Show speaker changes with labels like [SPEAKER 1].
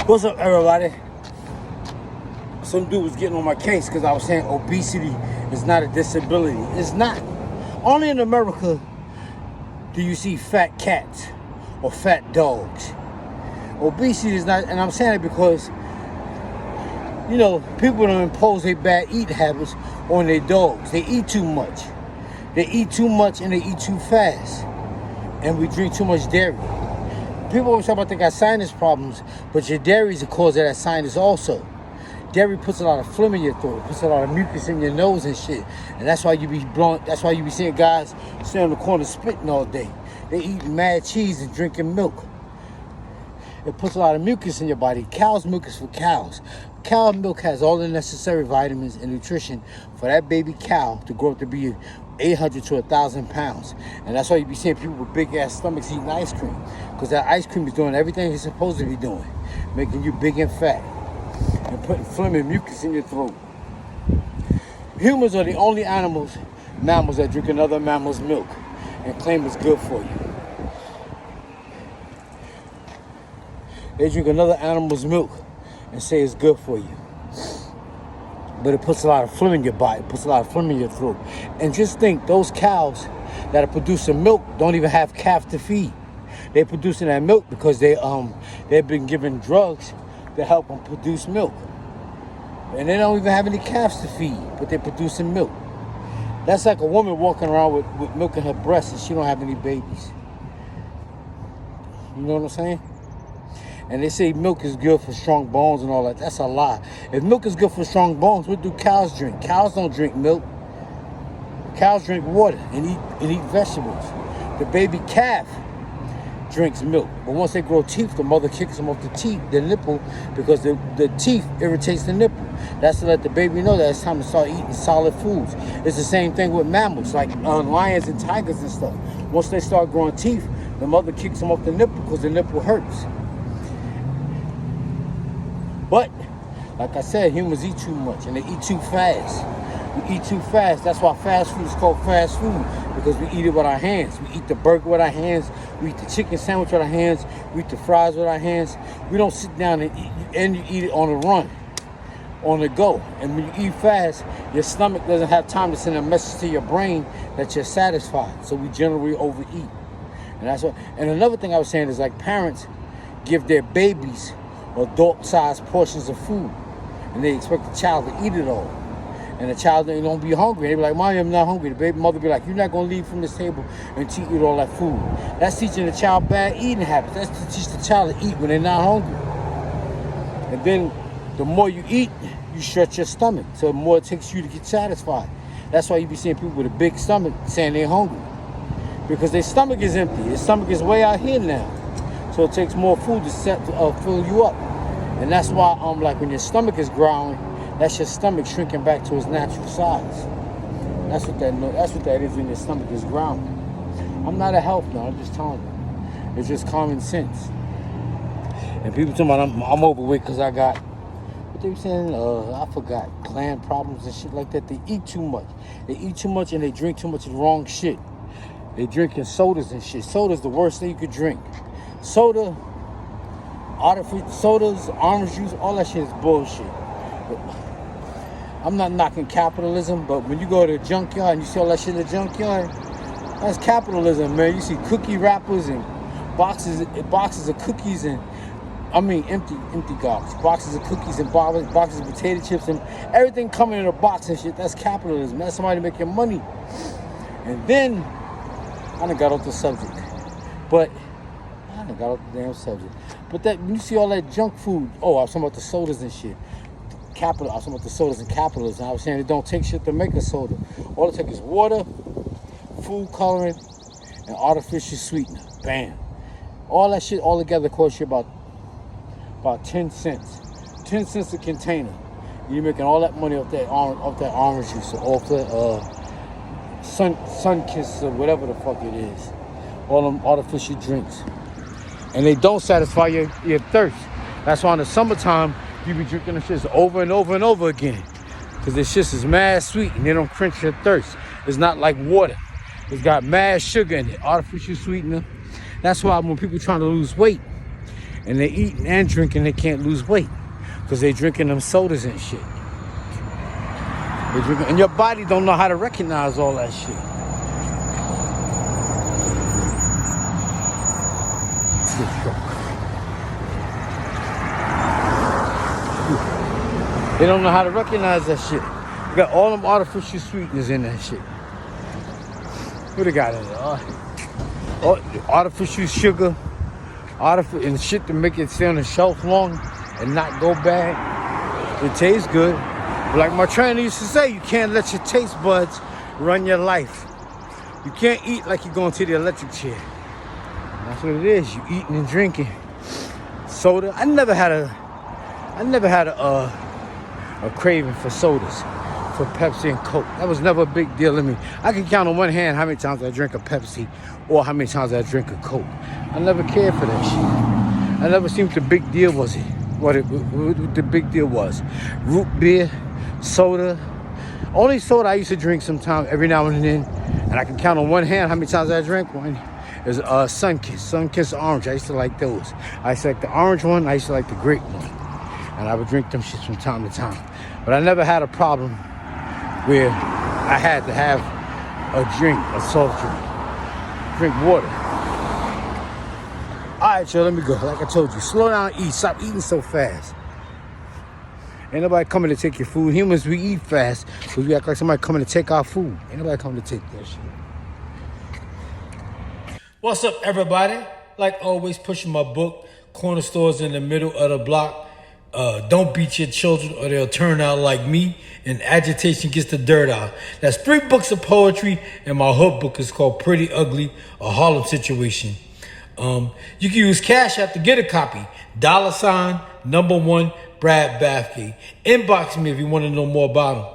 [SPEAKER 1] What's up, everybody? Some dude was getting on my case because I was saying obesity is not a disability. It's not. Only in America do you see fat cats or fat dogs. Obesity is not, and I'm saying it because, you know, people don't impose their bad eating habits on their dogs. They eat too much. They eat too much and they eat too fast. And we drink too much dairy. People always talk about they got sinus problems, but your dairy is the cause of that sinus also. Dairy puts a lot of phlegm in your throat, puts a lot of mucus in your nose and shit. And that's why you be blowing, that's why you be seeing guys sitting on the corner spitting all day. They eating mad cheese and drinking milk. It puts a lot of mucus in your body. Cow's milk is for cows. Cow milk has all the necessary vitamins and nutrition for that baby cow to grow up to be 800 to 1,000 pounds. And that's why you be seeing people with big ass stomachs eating ice cream. Because that ice cream is doing everything it's supposed to be doing. Making you big and fat. And putting phlegm and mucus in your throat. Humans are the only mammals that drink another mammal's milk and claim it's good for you. They drink another animal's milk and say it's good for you. But it puts a lot of phlegm in your body, it puts a lot of phlegm in your throat. And just think, those cows that are producing milk don't even have calf to feed. They're producing that milk because they've been given drugs to help them produce milk. And they don't even have any calves to feed, but they're producing milk. That's like a woman walking around with milk in her breast and she don't have any babies. You know what I'm saying? And they say milk is good for strong bones and all that. That's a lie. If milk is good for strong bones, what do cows drink? Cows don't drink milk. Cows drink water and eat vegetables. The baby calf drinks milk. But once they grow teeth, the mother kicks them off the nipple, because the teeth irritates the nipple. That's to let the baby know that it's time to start eating solid foods. It's the same thing with mammals, like lions and tigers and stuff. Once they start growing teeth, the mother kicks them off the nipple because the nipple hurts. But, like I said, humans eat too much and they eat too fast. We eat too fast. That's why fast food is called fast food, because we eat it with our hands. We eat the burger with our hands. We eat the chicken sandwich with our hands. We eat the fries with our hands. We don't sit down and you eat it on the run, on the go. And when you eat fast, your stomach doesn't have time to send a message to your brain that you're satisfied. So we generally overeat. And that's what. And another thing I was saying is, like, parents give their babies adult-sized portions of food, and they expect the child to eat it all. And the child don't be hungry. They be like, "Mommy, I'm not hungry." The baby mother be like, "You're not gonna leave from this table until you eat all that food." That's teaching the child bad eating habits. That's to teach the child to eat when they're not hungry. And then the more you eat, you stretch your stomach, so the more it takes you to get satisfied. That's why you be seeing people with a big stomach saying they're hungry, because their stomach is empty. Their stomach is way out here now. So it takes more food to fill you up. And that's why, like, when your stomach is growling, that's your stomach shrinking back to its natural size. That's what that is when your stomach is growling. I'm not a health nut, I'm just telling you. It's just common sense. And people talking about I'm overweight because I got, what they were saying, I forgot, gland problems and shit like that. They eat too much. They eat too much and they drink too much of the wrong shit. They drinking sodas and shit. Soda's the worst thing you could drink. Soda, artificial sodas, orange juice, all that shit is bullshit. But I'm not knocking capitalism, but when you go to the junkyard and you see all that shit in the junkyard, that's capitalism, man. You see cookie wrappers and boxes of cookies, and empty boxes of cookies and boxes of potato chips and everything coming in a box and shit. That's capitalism. That's somebody making money. And then I done got off the subject, but I got off the damn subject. But that, when you see all that junk food, I was talking about the sodas and shit. I was talking about the sodas and capitalism. I was saying it don't take shit to make a soda. All it takes is water, food coloring, and artificial sweetener. Bam. All that shit all together costs you about 10 cents. 10 cents a container. You're making all that money off that orange juice, or off the sun kiss, or whatever the fuck it is. All them artificial drinks. And they don't satisfy your thirst. That's why in the summertime, you be drinking the shits over and over and over again. Because this shit is mad sweet and they don't quench your thirst. It's not like water. It's got mad sugar in it, artificial sweetener. That's why when people trying to lose weight And they eating and drinking, they can't lose weight because they drinking them sodas and shit. They drinking, and your body don't know how to recognize all that shit. They don't know how to recognize that shit. You got all them artificial sweeteners in that shit. What they got in there? Artificial sugar, and shit to make it stay on the shelf long and not go bad. It tastes good. But like my trainer used to say, you can't let your taste buds run your life. You can't eat like you're going to the electric chair. That's what it is. You eating and drinking soda. I never had a craving for sodas, for Pepsi and Coke. That was never a big deal to me. I can count on one hand how many times I drink a Pepsi or how many times I drink a Coke. I never cared for that shit. I never seen what the big deal was. What the big deal was. Root beer, soda. Only soda I used to drink sometime every now and then, and I can count on one hand how many times I drank one. Is Sunkiss orange. I used to like those. I used to like the orange one. I used to like the grape one. And I would drink them shits from time to time. But I never had a problem where I had to have a drink, a soft drink. Drink water. All right, y'all, let me go. Like I told you, slow down, eat. Stop eating so fast. Ain't nobody coming to take your food. Humans, we eat fast because we act like somebody coming to take our food. Ain't nobody coming to take that shit.
[SPEAKER 2] What's up, everybody? Like always, pushing my book, corner stores in the middle of the block. Don't beat your children or they'll turn out like me. And Agitation Gets the Dirt Out. That's 3 books of poetry, and my hood book is called Pretty Ugly, a Harlem Situation. You can use Cash App to get a copy. $1 #1 Brad Bathgate. Inbox me if you want to know more about them.